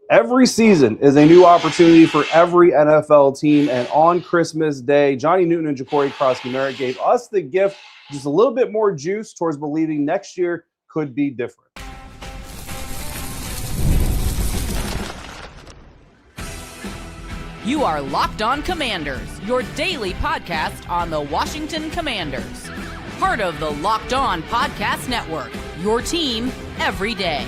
Every season is a new opportunity for every NFL team, and on Christmas Day, Johnny Newton and Jacory Croskey-Merritt gave us the gift, just a little bit more juice towards believing next year could be different. You are Locked On Commanders, your daily podcast on the Washington Commanders. Part of the Locked On Podcast Network, your team every day.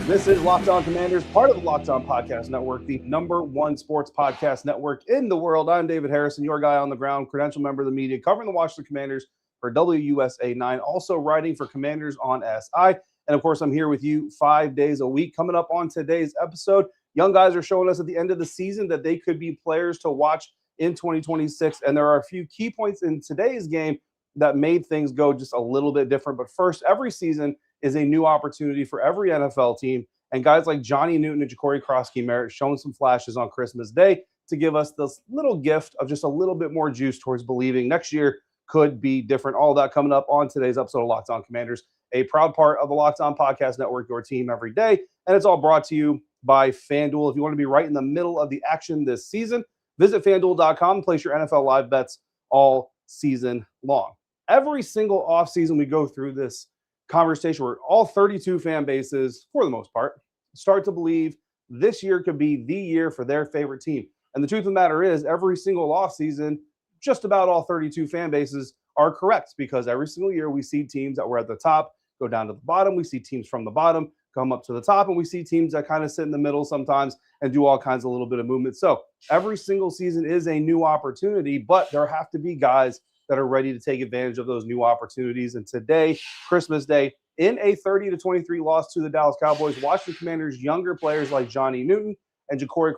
This is Locked On Commanders, part of the Locked On Podcast Network, the #1 sports podcast network in the world. I'm David Harrison, your guy on the ground, credential member of the media, covering the Washington Commanders for WUSA 9, also writing for Commanders on SI. And of course, I'm here with you 5 days a week. Coming up on today's episode, young guys are showing us at the end of the season that they could be players to watch in 2026. And there are a few key points in today's game that made things go just a little bit different. But first, every season is a new opportunity for every NFL team. And guys like Johnny Newton and Jacory Croskey-Merritt showing some flashes on Christmas Day to give us this little gift of just a little bit more juice towards believing next year could be different. All of that coming up on today's episode of Locked On Commanders, a proud part of the Locked On Podcast Network, your team every day. And it's all brought to you by FanDuel. If you want to be right in the middle of the action this season, visit FanDuel.com and place your NFL live bets all season long. Every single offseason we go through this conversation where all 32 fan bases, for the most part, start to believe this year could be the year for their favorite team. And the truth of the matter is, every single offseason, just about all 32 fan bases are correct, because every single year we see teams that were at the top go down to the bottom. We see teams from the bottom come up to the top, and we see teams that kind of sit in the middle sometimes and do all kinds of little bit of movement. So every single season is a new opportunity, but there have to be guys that are ready to take advantage of those new opportunities. And today, Christmas Day, in a 30-23 loss to the Dallas Cowboys, Washington Commanders younger players like Johnny Newton and Jacory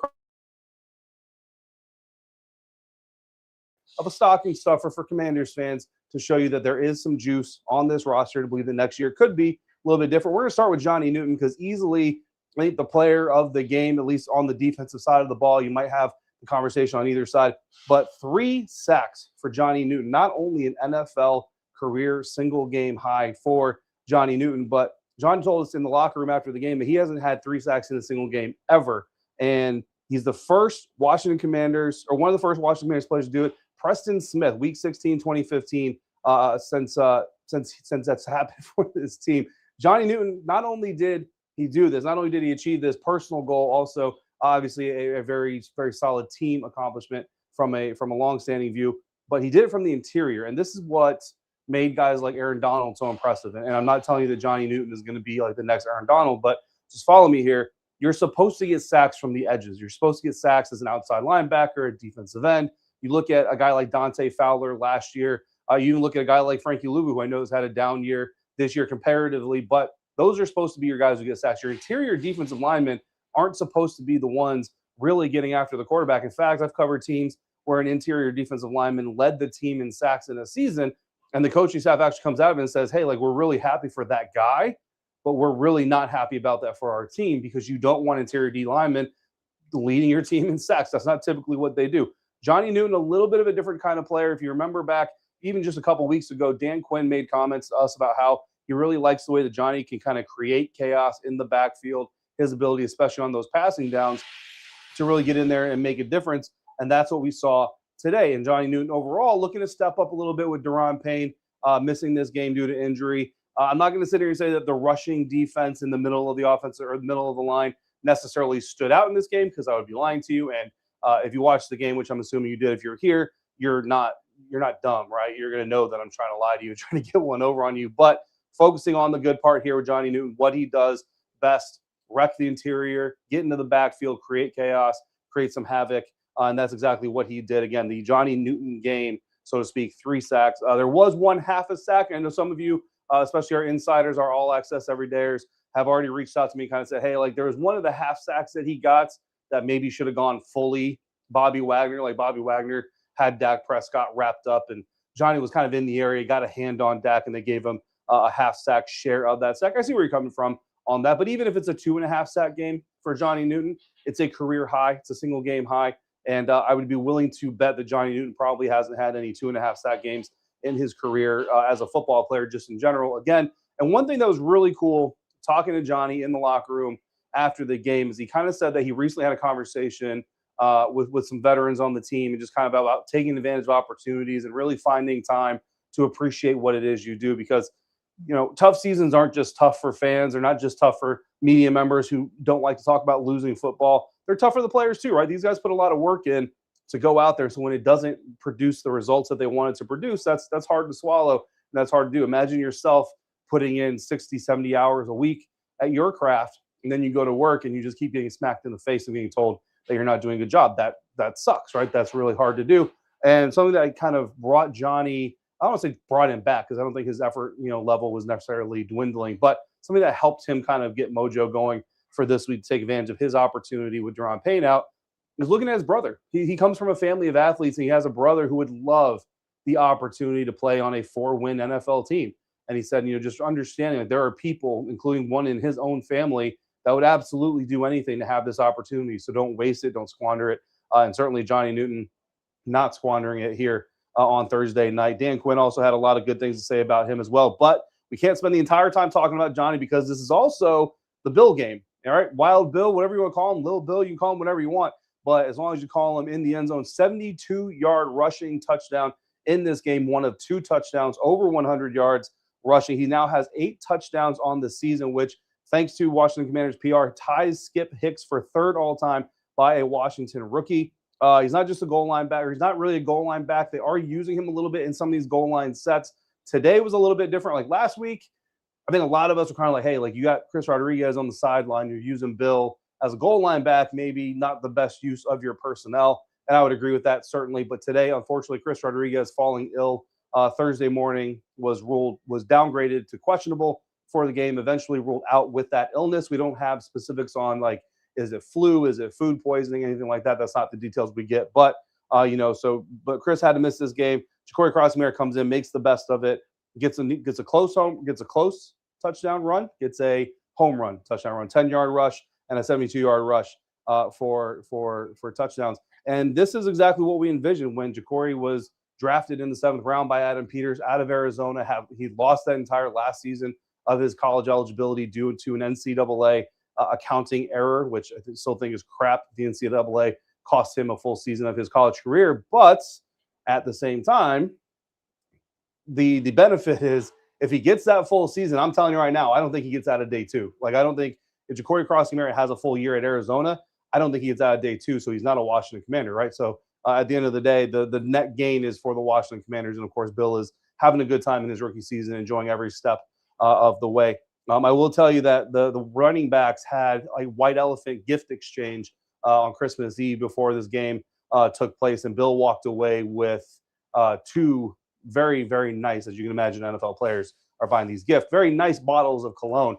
of a stocking stuffer for Commanders fans to show you that there is some juice on this roster to believe that next year could be a little bit different. We're going to start with Johnny Newton because easily, I think, the player of the game, at least on the defensive side of the ball. You might have the conversation on either side, but 3 sacks for Johnny Newton, not only an NFL career single game high for Johnny Newton, but John told us in the locker room after the game that he hasn't had 3 sacks in a single game ever. And he's the first Washington Commanders, or one of the first Washington Commanders players to do it. Preston Smith, week 16, 2015, since that's happened for this team. Johnny Newton, not only did he do this, not only did he achieve this personal goal, also obviously a very, very solid team accomplishment from a long-standing view, but he did it from the interior. And this is what made guys like Aaron Donald so impressive. And I'm not telling you that Johnny Newton is going to be like the next Aaron Donald, but just follow me here. You're supposed to get sacks from the edges. You're supposed to get sacks as an outside linebacker, a defensive end. You look at a guy like Dante Fowler last year. You even look at a guy like Frankie Luvu, who I know has had a down year this year comparatively, but those are supposed to be your guys who get sacks. Your interior defensive linemen aren't supposed to be the ones really getting after the quarterback. In fact, I've covered teams where an interior defensive lineman led the team in sacks in a season, and the coaching staff actually comes out of it and says, hey, like, we're really happy for that guy, but we're really not happy about that for our team, because you don't want interior D linemen leading your team in sacks. That's not typically what they do. Johnny Newton, a little bit of a different kind of player. If you remember back even just a couple weeks ago, Dan Quinn made comments to us about how he really likes the way that Johnny can kind of create chaos in the backfield, his ability, especially on those passing downs, to really get in there and make a difference. And that's what we saw today. And Johnny Newton overall looking to step up a little bit with Daron Payne missing this game due to injury. I'm not going to sit here and say that the rushing defense in the middle of the offense or the middle of the line necessarily stood out in this game, because I would be lying to you. And if you watched the game, which I'm assuming you did, if you're here, you're not dumb, right? You're going to know that I'm trying to lie to you, trying to get one over on you. But focusing on the good part here with Johnny Newton, what he does best, wreck the interior, get into the backfield, create chaos, create some havoc. And that's exactly what he did. Again, the Johnny Newton game, so to speak, 3 sacks. There was one half a sack. I know some of you, especially our insiders, our all access everydayers, have already reached out to me and kind of said, hey, like, there was one of the half sacks that he got that maybe should have gone fully Bobby Wagner. Like, Bobby Wagner had Dak Prescott wrapped up, and Johnny was kind of in the area, got a hand on Dak, and they gave him a half sack share of that sack. I see where you're coming from on that. But even if it's a 2.5 sack game for Johnny Newton, it's a career high. It's a single game high. And I would be willing to bet that Johnny Newton probably hasn't had any 2.5 sack games in his career as a football player, just in general. Again, and one thing that was really cool talking to Johnny in the locker room after the game is he kind of said that he recently had a conversation with some veterans on the team and just kind of about taking advantage of opportunities and really finding time to appreciate what it is you do, because tough seasons aren't just tough for fans. They're not just tough for media members who don't like to talk about losing football. They're tough for the players too, right? These guys put a lot of work in to go out there. So when it doesn't produce the results that they wanted to produce, that's hard to swallow, and that's hard to do. Imagine yourself putting in 60, 70 hours a week at your craft, and then you go to work and you just keep getting smacked in the face and being told that you're not doing a good job. That sucks, right? That's really hard to do. And something that kind of brought Johnny, I don't want to say brought him back, because I don't think his effort, level was necessarily dwindling, but something that helped him kind of get mojo going for this week to take advantage of his opportunity with Jer'zhan Payne out is looking at his brother. He comes from a family of athletes, and he has a brother who would love the opportunity to play on a 4-win NFL team. And he said, just understanding that there are people, including one in his own family, that would absolutely do anything to have this opportunity. So don't waste it, don't squander it. And certainly Johnny Newton not squandering it here on Thursday night. Dan Quinn also had a lot of good things to say about him as well. But we can't spend the entire time talking about Johnny, because this is also the Bill game. All right, Wild Bill, whatever you want to call him, Lil Bill, you can call him whatever you want. But as long as you call him in the end zone, 72-yard rushing touchdown in this game, one of 2 touchdowns, over 100 yards rushing. He now has 8 touchdowns on the season, which, thanks to Washington Commanders PR, ties Skip Hicks for 3rd all-time by a Washington rookie. He's not just a goal line back. He's not really a goal line back. They are using him a little bit in some of these goal line sets. Today was a little bit different. Like last week, I think a lot of us were kind of like, hey, like you got Chris Rodriguez on the sideline. You're using Bill as a goal line back, maybe not the best use of your personnel. And I would agree with that, certainly. But today, unfortunately, Chris Rodriguez falling ill Thursday morning was downgraded to questionable for the game, eventually ruled out with that illness. We don't have specifics on, like, is it flu? Is it food poisoning? Anything like that? That's not the details we get. But, but Chris had to miss this game. Jacory Croskey-Merritt comes in, makes the best of it, gets a close touchdown run, gets a home run touchdown run, 10-yard rush, and a 72-yard rush for touchdowns. And this is exactly what we envisioned when Jacory was drafted in the 7th round by Adam Peters out of Arizona. He lost that entire last season of his college eligibility due to an NCAA accounting error, which I still think is crap. The NCAA cost him a full season of his college career. But at the same time, the benefit is if he gets that full season, I'm telling you right now, I don't think he gets out of day 2. Like, I don't think if Jacory Croskey-Merritt has a full year at Arizona, I don't think he gets out of day 2, so he's not a Washington Commander, right? So at the end of the day, the net gain is for the Washington Commanders, and of course, Bill is having a good time in his rookie season, enjoying every step of the way. I will tell you that the running backs had a white elephant gift exchange on Christmas Eve before this game took place, and Bill walked away with 2 very, very nice, as you can imagine, NFL players are buying these gifts, very nice bottles of cologne.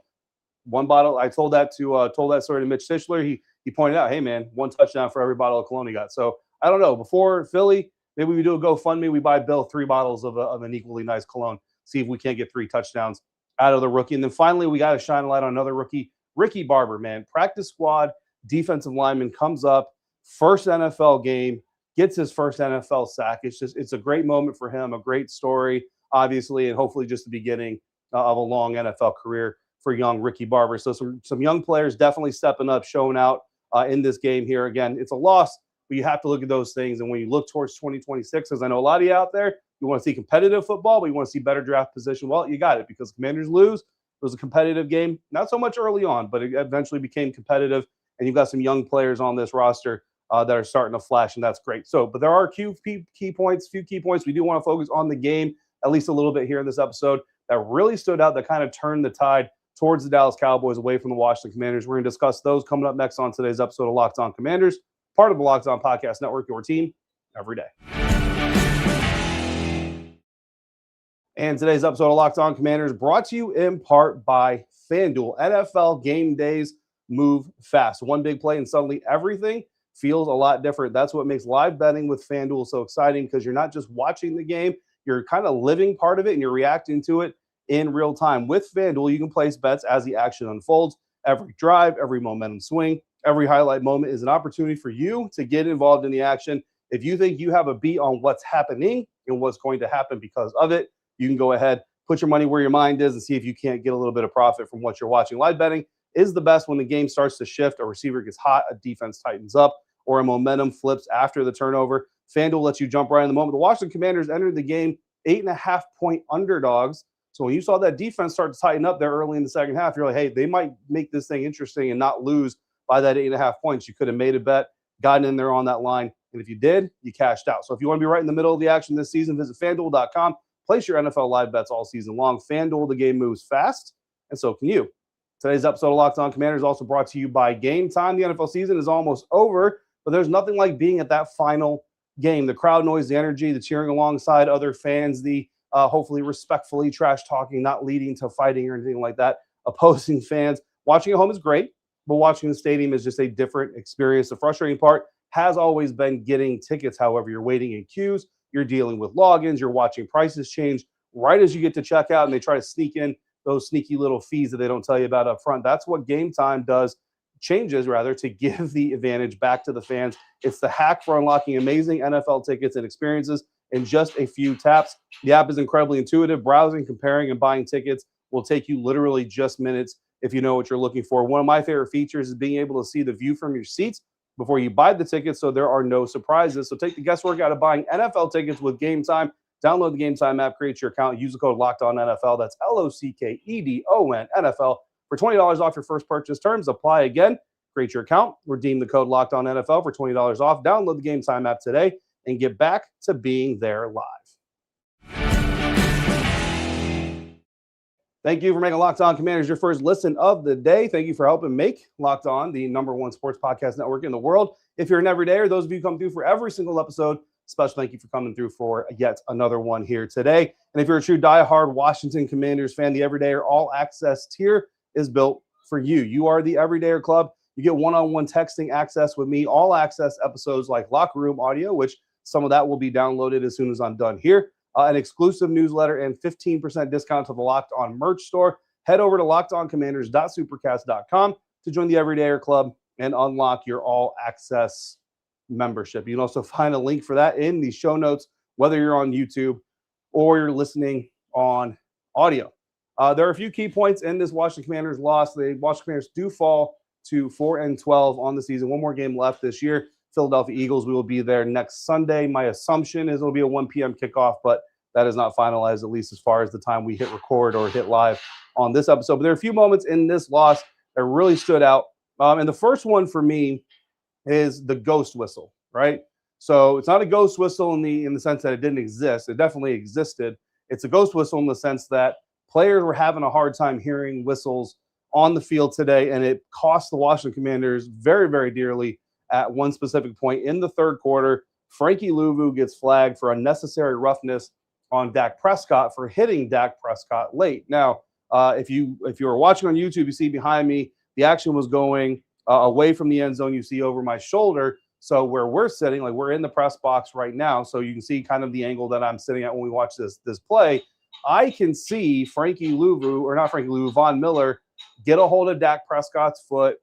One bottle, I told that story to Mitch Tischler. He pointed out, hey man, 1 touchdown for every bottle of cologne he got. So I don't know. Before Philly, maybe we do a GoFundMe. We buy Bill 3 bottles of an equally nice cologne. See if we can't get 3 touchdowns out of the rookie. And then finally, we got to shine a light on another rookie, Ricky Barber, man. Practice squad, defensive lineman, comes up, first NFL game, gets his first NFL sack. It's a great moment for him, a great story, obviously, and hopefully just the beginning of a long NFL career for young Ricky Barber. So some young players definitely stepping up, showing out in this game here. Again, it's a loss, but you have to look at those things. And when you look towards 2026, as I know a lot of you out there, you want to see competitive football, but you want to see better draft position. Well, you got it, because Commanders lose. It was a competitive game, not so much early on, but it eventually became competitive. And you've got some young players on this roster that are starting to flash, and that's great. So, but there are a few key points. We do want to focus on the game, at least a little bit here in this episode, that really stood out, that kind of turned the tide towards the Dallas Cowboys away from the Washington Commanders. We're going to discuss those coming up next on today's episode of Locked On Commanders, part of the Locked On Podcast Network, your team every day. And today's episode of Locked On Commanders brought to you in part by FanDuel. NFL game days move fast. One big play and suddenly everything feels a lot different. That's what makes live betting with FanDuel so exciting, because you're not just watching the game, you're kind of living part of it and you're reacting to it in real time. With FanDuel, you can place bets as the action unfolds. Every drive, every momentum swing, every highlight moment is an opportunity for you to get involved in the action. If you think you have a beat on what's happening and what's going to happen because of it, you can go ahead, put your money where your mind is, and see if you can't get a little bit of profit from what you're watching. Live betting is the best when the game starts to shift, a receiver gets hot, a defense tightens up, or a momentum flips after the turnover. FanDuel lets you jump right in the moment. The Washington Commanders entered the game 8.5-point underdogs. So when you saw that defense start to tighten up there early in the second half, you're like, hey, they might make this thing interesting and not lose by that 8.5 points. You could have made a bet, gotten in there on that line, and if you did, you cashed out. So if you want to be right in the middle of the action this season, visit FanDuel.com. Place your NFL live bets all season long. FanDuel, the game moves fast, and so can you. Today's episode of Locked On Commanders is also brought to you by Game Time. The NFL season is almost over, but there's nothing like being at that final game. The crowd noise, the energy, the cheering alongside other fans, the hopefully respectfully trash talking, not leading to fighting or anything like that. Opposing fans. Watching at home is great, but watching the stadium is just a different experience. The frustrating part has always been getting tickets. However, you're waiting in queues, you're dealing with logins, you're watching prices change right as you get to checkout, and they try to sneak in those sneaky little fees that they don't tell you about up front. That's what Game Time changes to give the advantage back to the fans. It's the hack for unlocking amazing NFL tickets and experiences in just a few taps. The app is incredibly intuitive. Browsing, comparing, and buying tickets will take you literally just minutes if you know what you're looking for. One of my favorite features is being able to see the view from your seats before you buy the tickets, so there are no surprises. So take the guesswork out of buying NFL tickets with Game Time. Download the Game Time app, create your account, use the code LOCKEDONNFL. That's LOCKEDON NFL for $20 off your first purchase. Terms apply. Again, create your account, redeem the code LOCKEDONNFL for $20 off. Download the Game Time app today and get back to being there live. Thank you for making Locked On Commanders your first listen of the day. Thank you for helping make Locked On the #1 sports podcast network in the world. If you're an everydayer, those of you who come through for every single episode, special thank you for coming through for yet another one here today. And if you're a true diehard Washington Commanders fan, the Everydayer All Access tier is built for you. You are the Everydayer Club. You get one-on-one texting access with me, all access episodes like Locker Room Audio, which some of that will be downloaded as soon as I'm done here. An exclusive newsletter and 15% discount to the Locked On merch store. Head over to lockedoncommanders.supercast.com to join the Everydayer Club and unlock your all-access membership. You can also find a link for that in the show notes, whether you're on YouTube or you're listening on audio. There are a few key points in this Washington Commanders loss. The Washington Commanders do fall to 4-12 on the season. One more game left this year. Philadelphia Eagles, we will be there next Sunday. My assumption is it'll be a 1 p.m. kickoff, but that is not finalized, at least as far as the time we hit record or hit live on this episode. But there are a few moments in this loss that really stood out. And the first one for me is the ghost whistle, right? So it's not a ghost whistle in the sense that it didn't exist. It definitely existed. It's a ghost whistle in the sense that players were having a hard time hearing whistles on the field today, and it cost the Washington Commanders very, very dearly at one specific point in the third quarter. Frankie Luvu gets flagged for unnecessary roughness on Dak Prescott for hitting Dak Prescott late. Now, if you were watching on YouTube, you see behind me, the action was going away from the end zone. You see over my shoulder. So where we're sitting, like we're in the press box right now, so you can see kind of the angle that I'm sitting at when we watch this play. I can see Von Miller get a hold of Dak Prescott's foot,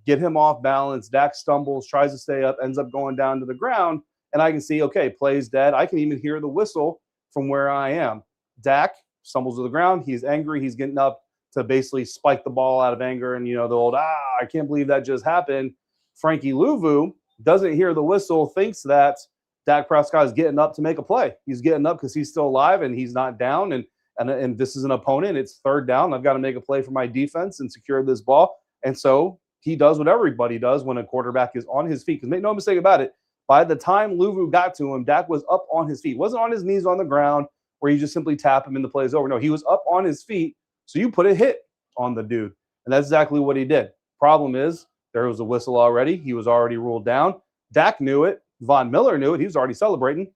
get him off balance. Dak stumbles, tries to stay up, ends up going down to the ground. And I can see, okay, play's dead. I can even hear the whistle from where I am. Dak stumbles to the ground. He's angry. He's getting up to basically spike the ball out of anger. And, the old, I can't believe that just happened. Frankie Luvu doesn't hear the whistle, thinks that Dak Prescott is getting up to make a play. He's getting up because he's still alive and he's not down. And this is an opponent. It's third down. I've got to make a play for my defense and secure this ball. And so he does what everybody does when a quarterback is on his feet. Because make no mistake about it, by the time Luvu got to him, Dak was up on his feet. Wasn't on his knees on the ground where you just simply tap him and the play is over. No, he was up on his feet. So you put a hit on the dude. And that's exactly what he did. Problem is, there was a whistle already. He was already ruled down. Dak knew it. Von Miller knew it. He was already celebrating.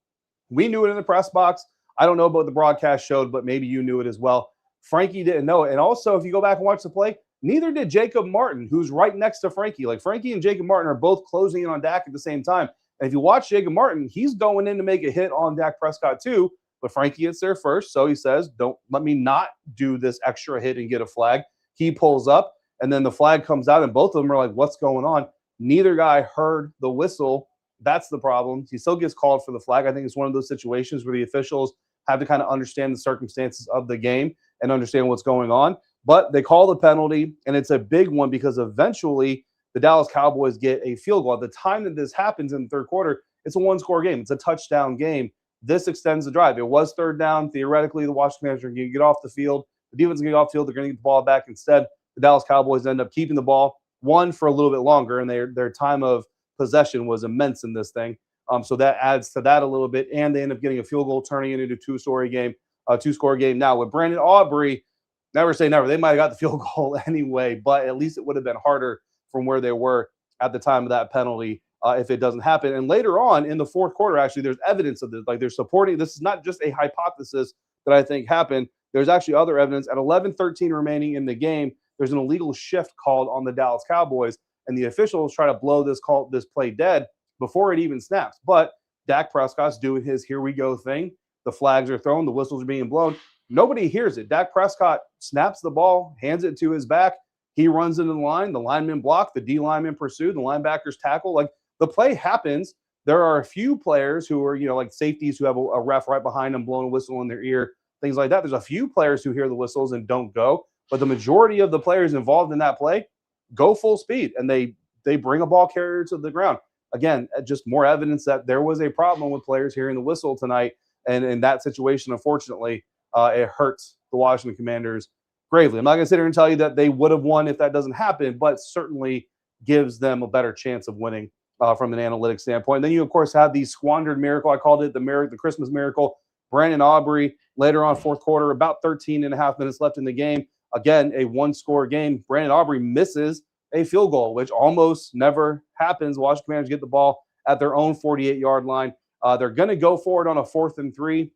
We knew it in the press box. I don't know about what the broadcast showed, but maybe you knew it as well. Frankie didn't know it. And also, if you go back and watch the play, neither did Jacob Martin, who's right next to Frankie. Like Frankie and Jacob Martin are both closing in on Dak at the same time. And if you watch Jacob Martin, he's going in to make a hit on Dak Prescott too. But Frankie gets there first. So he says, don't let me not do this extra hit and get a flag. He pulls up and then the flag comes out and both of them are like, what's going on? Neither guy heard the whistle. That's the problem. He still gets called for the flag. I think it's one of those situations where the officials have to kind of understand the circumstances of the game and understand what's going on. But they call the penalty, and it's a big one because eventually the Dallas Cowboys get a field goal. At the time that this happens in the third quarter, it's a one-score game. It's a touchdown game. This extends the drive. It was third down. Theoretically, the Washington Commanders are going to get off the field. The defense is going to get off the field. They're going to get the ball back. Instead, the Dallas Cowboys end up keeping the ball, one, for a little bit longer, and their time of possession was immense in this thing. So that adds to that a little bit, and they end up getting a field goal, turning it into a two-score game. Now, with Brandon Aubrey, never say never. They might have got the field goal anyway, but at least it would have been harder from where they were at the time of that penalty if it doesn't happen. And later on in the fourth quarter, actually, there's evidence of this. Like, they're supporting. This is not just a hypothesis that I think happened. There's actually other evidence. At 11:13 remaining in the game, there's an illegal shift called on the Dallas Cowboys, and the officials try to blow this play dead before it even snaps. But Dak Prescott's doing his here we go thing. The flags are thrown. The whistles are being blown. Nobody hears it. Dak Prescott snaps the ball, hands it to his back. He runs into the line. The linemen block. The D linemen pursue. The linebackers tackle. Like, the play happens. There are a few players who are, like safeties who have a ref right behind them blowing a whistle in their ear, things like that. There's a few players who hear the whistles and don't go. But the majority of the players involved in that play go full speed, and they bring a ball carrier to the ground. Again, just more evidence that there was a problem with players hearing the whistle tonight. And in that situation, unfortunately, it hurts the Washington Commanders gravely. I'm not going to sit here and tell you that they would have won if that doesn't happen, but certainly gives them a better chance of winning from an analytics standpoint. And then you, of course, have the squandered miracle. I called it the Christmas miracle. Brandon Aubrey, later on fourth quarter, about 13 and a half minutes left in the game. Again, a one-score game. Brandon Aubrey misses a field goal, which almost never happens. Washington Commanders get the ball at their own 48-yard line. They're going to go forward on a 4th and 3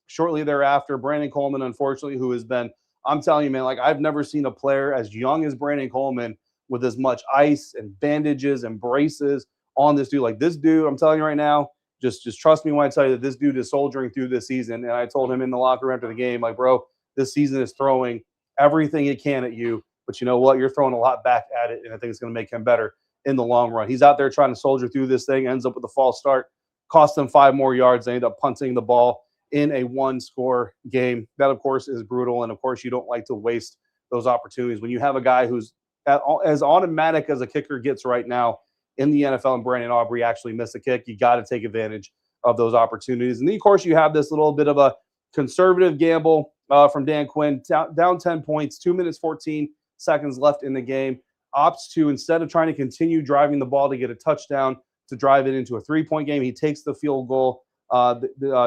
shortly thereafter. Brandon Coleman, unfortunately, who has been, I'm telling you, man, like, I've never seen a player as young as Brandon Coleman with as much ice and bandages and braces on this dude. Like, this dude, I'm telling you right now, just trust me when I tell you that this dude is soldiering through this season. And I told him in the locker room after the game, like, bro, this season is throwing everything it can at you. But you know what? You're throwing a lot back at it, and I think it's going to make him better in the long run. He's out there trying to soldier through this thing, ends up with a false start, cost them 5 more yards. They end up punting the ball in a one-score game. That, of course, is brutal, and, of course, you don't like to waste those opportunities. When you have a guy who's as automatic as a kicker gets right now in the NFL, and Brandon Aubrey actually missed a kick, you got to take advantage of those opportunities. And then, of course, you have this little bit of a conservative gamble from Dan Quinn, down 10 points, 2 minutes, 14 seconds left in the game, opts to, instead of trying to continue driving the ball to get a touchdown, to drive it into a 3-point game. He takes the field goal.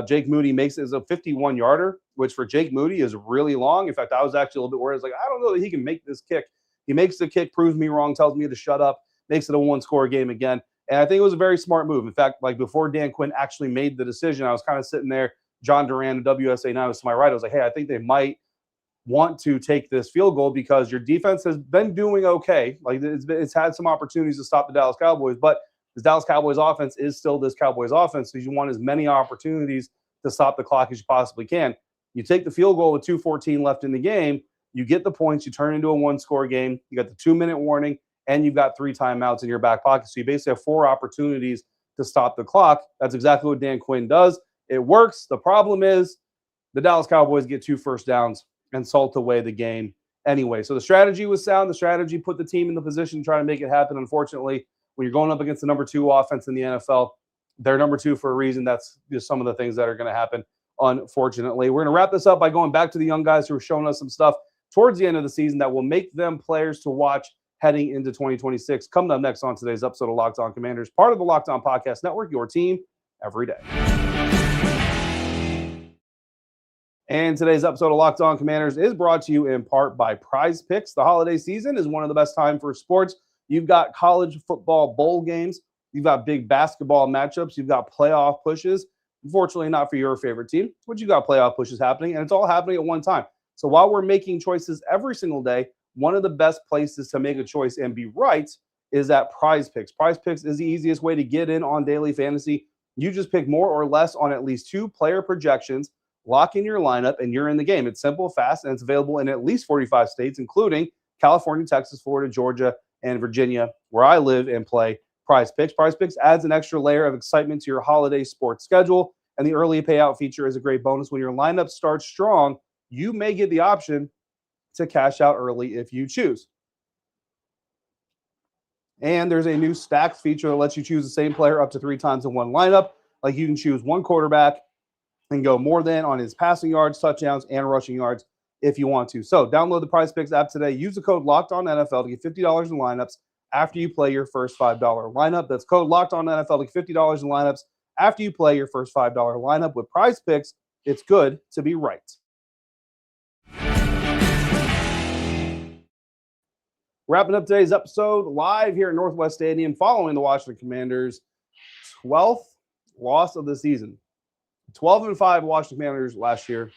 Jake Moody makes it as a 51-yarder, which for Jake Moody is really long. In fact, I was actually a little bit worried. I was like, I don't know that he can make this kick. He makes the kick, proves me wrong, tells me to shut up, makes it a one-score game again. And I think it was a very smart move. In fact, like, before Dan Quinn actually made the decision, I was kind of sitting there. John Duran, WSA9 was to my right. I was like, hey, I think they might want to take this field goal because your defense has been doing okay. Like, it's had some opportunities to stop the Dallas Cowboys, but this Dallas Cowboys offense is still this Cowboys offense, so you want as many opportunities to stop the clock as you possibly can. You take the field goal with 2:14 left in the game, you get the points, you turn into a one-score game, you got the 2-minute warning, and you've got 3 timeouts in your back pocket. So you basically have 4 opportunities to stop the clock. That's exactly what Dan Quinn does. It works. The problem is the Dallas Cowboys get 2 first downs and salt away the game anyway. So the strategy was sound. The strategy put the team in the position to try to make it happen. Unfortunately, when you're going up against the number 2 offense in the NFL, they're number 2 for a reason. That's just some of the things that are going to happen, unfortunately. We're going to wrap this up by going back to the young guys who are showing us some stuff towards the end of the season that will make them players to watch heading into 2026. Coming up next on today's episode of Locked On Commanders, part of the Locked On Podcast Network, your team every day. And today's episode of Locked On Commanders is brought to you in part by PrizePicks. The holiday season is one of the best times for sports. You've got college football bowl games. You've got big basketball matchups. You've got playoff pushes. Unfortunately, not for your favorite team, but you've got playoff pushes happening, and it's all happening at one time. So while we're making choices every single day, one of the best places to make a choice and be right is at PrizePicks. PrizePicks is the easiest way to get in on daily fantasy. You just pick more or less on at least 2 player projections, lock in your lineup, and you're in the game. It's simple, fast, and it's available in at least 45 states, including California, Texas, Florida, Georgia, and Virginia, where I live and play PrizePicks. PrizePicks adds an extra layer of excitement to your holiday sports schedule, and the early payout feature is a great bonus. When your lineup starts strong, you may get the option to cash out early if you choose. And there's a new stacks feature that lets you choose the same player up to 3 times in one lineup. Like you can choose one quarterback and go more than on his passing yards, touchdowns, and rushing yards if you want to. So download the PrizePicks app today. Use the code LOCKEDONNFL to get $50 in lineups after you play your first $5 lineup. That's code LOCKEDONNFL to get $50 in lineups after you play your first $5 lineup. With PrizePicks, it's good to be right. Wrapping up today's episode live here at Northwest Stadium following the Washington Commanders' 12th loss of the season. 12-5 Washington Commanders last year.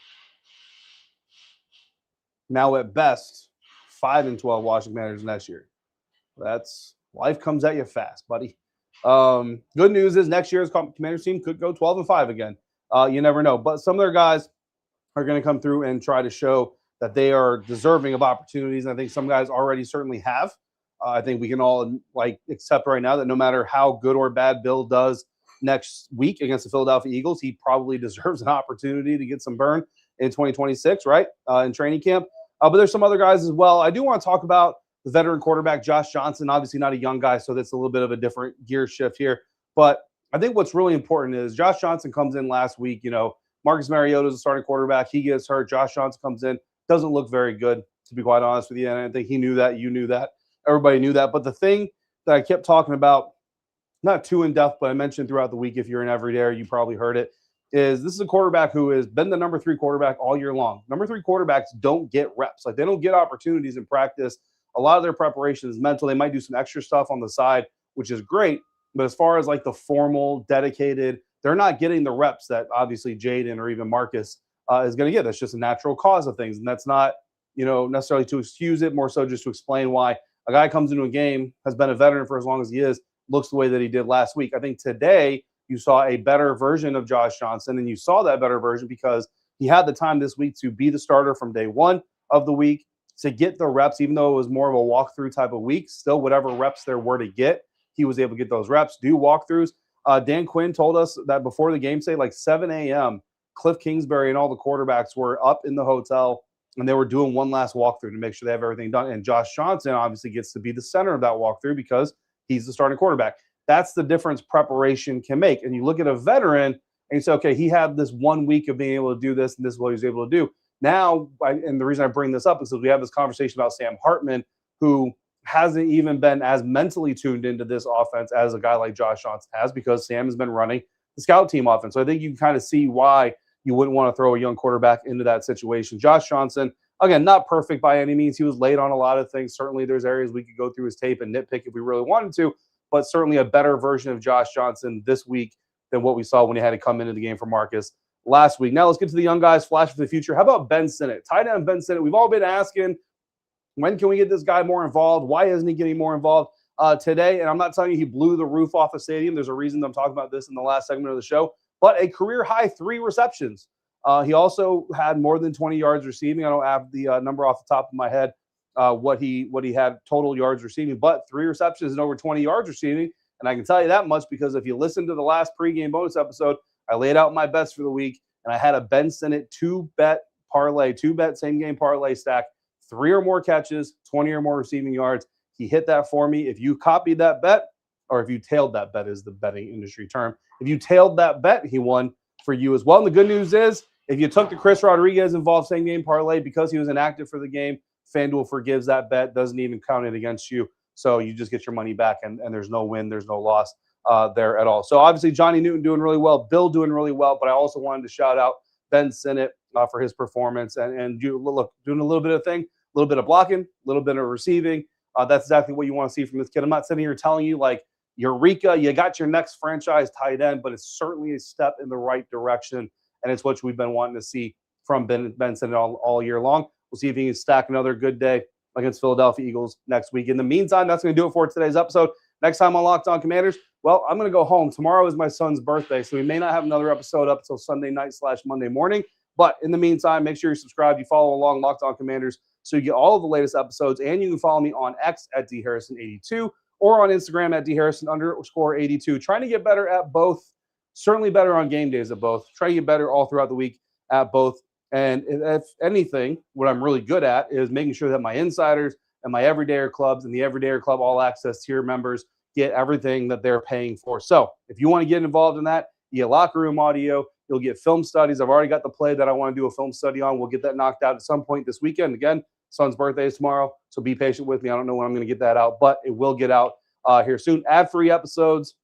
Now at best, 5-12 Washington Commanders next year. That's life comes at you fast, buddy. Good news is next year's Commanders team could go 12-5 again. You never know. But some of their guys are going to come through and try to show that they are deserving of opportunities. And I think some guys already certainly have. I think we can all accept right now that no matter how good or bad Bill does next week against the Philadelphia Eagles, he probably deserves an opportunity to get some burn in 2026, right, in training camp. But there's some other guys as well. I do want to talk about the veteran quarterback, Josh Johnson, obviously not a young guy, so that's a little bit of a different gear shift here. But I think what's really important is Josh Johnson comes in last week. Marcus Mariota is a starting quarterback. He gets hurt. Josh Johnson comes in. Doesn't look very good, to be quite honest with you. And I think he knew that. You knew that. Everybody knew that. But the thing that I kept talking about, not too in-depth, but I mentioned throughout the week, if you're an everydayer, you probably heard it, is this is a quarterback who has been the number 3 quarterback all year long. Number 3 quarterbacks don't get reps. They don't get opportunities in practice. A lot of their preparation is mental. They might do some extra stuff on the side, which is great. But as far as the formal, dedicated, they're not getting the reps that obviously Jaden or even Marcus is going to get. That's just a natural cause of things. And that's not, necessarily to excuse it, more so just to explain why a guy comes into a game, has been a veteran for as long as he is, looks the way that he did last week. I think today you saw a better version of Josh Johnson, and you saw that better version because he had the time this week to be the starter from day one of the week, to get the reps, even though it was more of a walkthrough type of week. Still, whatever reps there were to get, he was able to get those reps, do walkthroughs. Dan Quinn told us that before the game, say 7 a.m., Cliff Kingsbury and all the quarterbacks were up in the hotel, and they were doing one last walkthrough to make sure they have everything done. And Josh Johnson obviously gets to be the center of that walkthrough because he's the starting quarterback. That's the difference preparation can make. And you look at a veteran and you say, okay, he had this 1 week of being able to do this, and this is what he was able to do. Now, and the reason I bring this up is because we have this conversation about Sam Hartman, who hasn't even been as mentally tuned into this offense as a guy like Josh Johnson has, because Sam has been running the scout team offense. So I think you can kind of see why you wouldn't want to throw a young quarterback into that situation. Josh Johnson, again, not perfect by any means. He was late on a lot of things. Certainly there's areas we could go through his tape and nitpick if we really wanted to, but certainly a better version of Josh Johnson this week than what we saw when he had to come into the game for Marcus last week. Now let's get to the young guys, flash for the future. How about Ben Sinnott? Tight end Ben Sinnott. We've all been asking, when can we get this guy more involved? Why isn't he getting more involved today? And I'm not telling you he blew the roof off the stadium. There's a reason I'm talking about this in the last segment of the show. But a career-high 3 receptions. He also had more than 20 yards receiving. I don't have the number off the top of my head, what he had total yards receiving, but 3 receptions and over 20 yards receiving. And I can tell you that much because if you listen to the last pregame bonus episode, I laid out my bets for the week, and I had a Ben Sinnott 2-bet parlay, 2-bet same-game parlay stack, 3 or more catches, 20 or more receiving yards. He hit that for me. If you copied that bet, or if you tailed that bet is the betting industry term, if you tailed that bet, he won for you as well. And the good news is, if you took the Chris Rodriguez involved same-game parlay because he was inactive for the game, FanDuel forgives that bet, doesn't even count it against you. So you just get your money back, and there's no win, there's no loss there at all. So obviously Johnny Newton doing really well, Bill doing really well, but I also wanted to shout out Ben Sinnott for his performance and doing a little bit of thing, a little bit of blocking, a little bit of receiving. That's exactly what you want to see from this kid. I'm not sitting here telling you Eureka, you got your next franchise tight end, but it's certainly a step in the right direction, and it's what we've been wanting to see from Ben Sinnott all year long. We'll see if he can stack another good day against Philadelphia Eagles next week. In the meantime, that's going to do it for today's episode. Next time on Locked On Commanders, well, I'm going to go home. Tomorrow is my son's birthday, so we may not have another episode up until Sunday night / Monday morning. But in the meantime, make sure you subscribe, you follow along Locked On Commanders so you get all of the latest episodes, and you can follow me on X at DHarrison82 or on Instagram at DHarrison_82. Trying to get better at both, certainly better on game days at both. Try to get better all throughout the week at both And if anything, what I'm really good at is making sure that my insiders and my Everydayer clubs and the Everydayer Club All Access tier members get everything that they're paying for. So if you want to get involved in that, you get locker room audio, you'll get film studies. I've already got the play that I want to do a film study on. We'll get that knocked out at some point this weekend. Again, son's birthday is tomorrow, so be patient with me. I don't know when I'm going to get that out, but it will get out here soon. Ad-free episodes,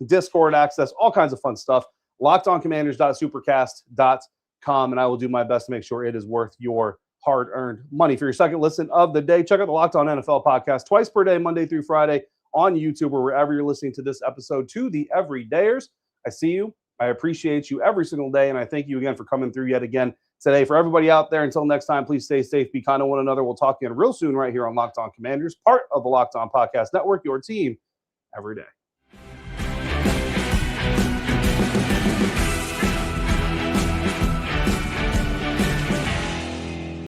Discord access, all kinds of fun stuff. LockedOnCommanders.supercast.com, and I will do my best to make sure it is worth your hard-earned money. For your second listen of the day, check out the Locked On NFL podcast twice per day, Monday through Friday, on YouTube or wherever you're listening to this episode. To the Everydayers, I see you. I appreciate you every single day, and I thank you again for coming through yet again today. For everybody out there, until next time, please stay safe, be kind to one another. We'll talk again real soon right here on Locked On Commanders, part of the Locked On Podcast Network, your team every day.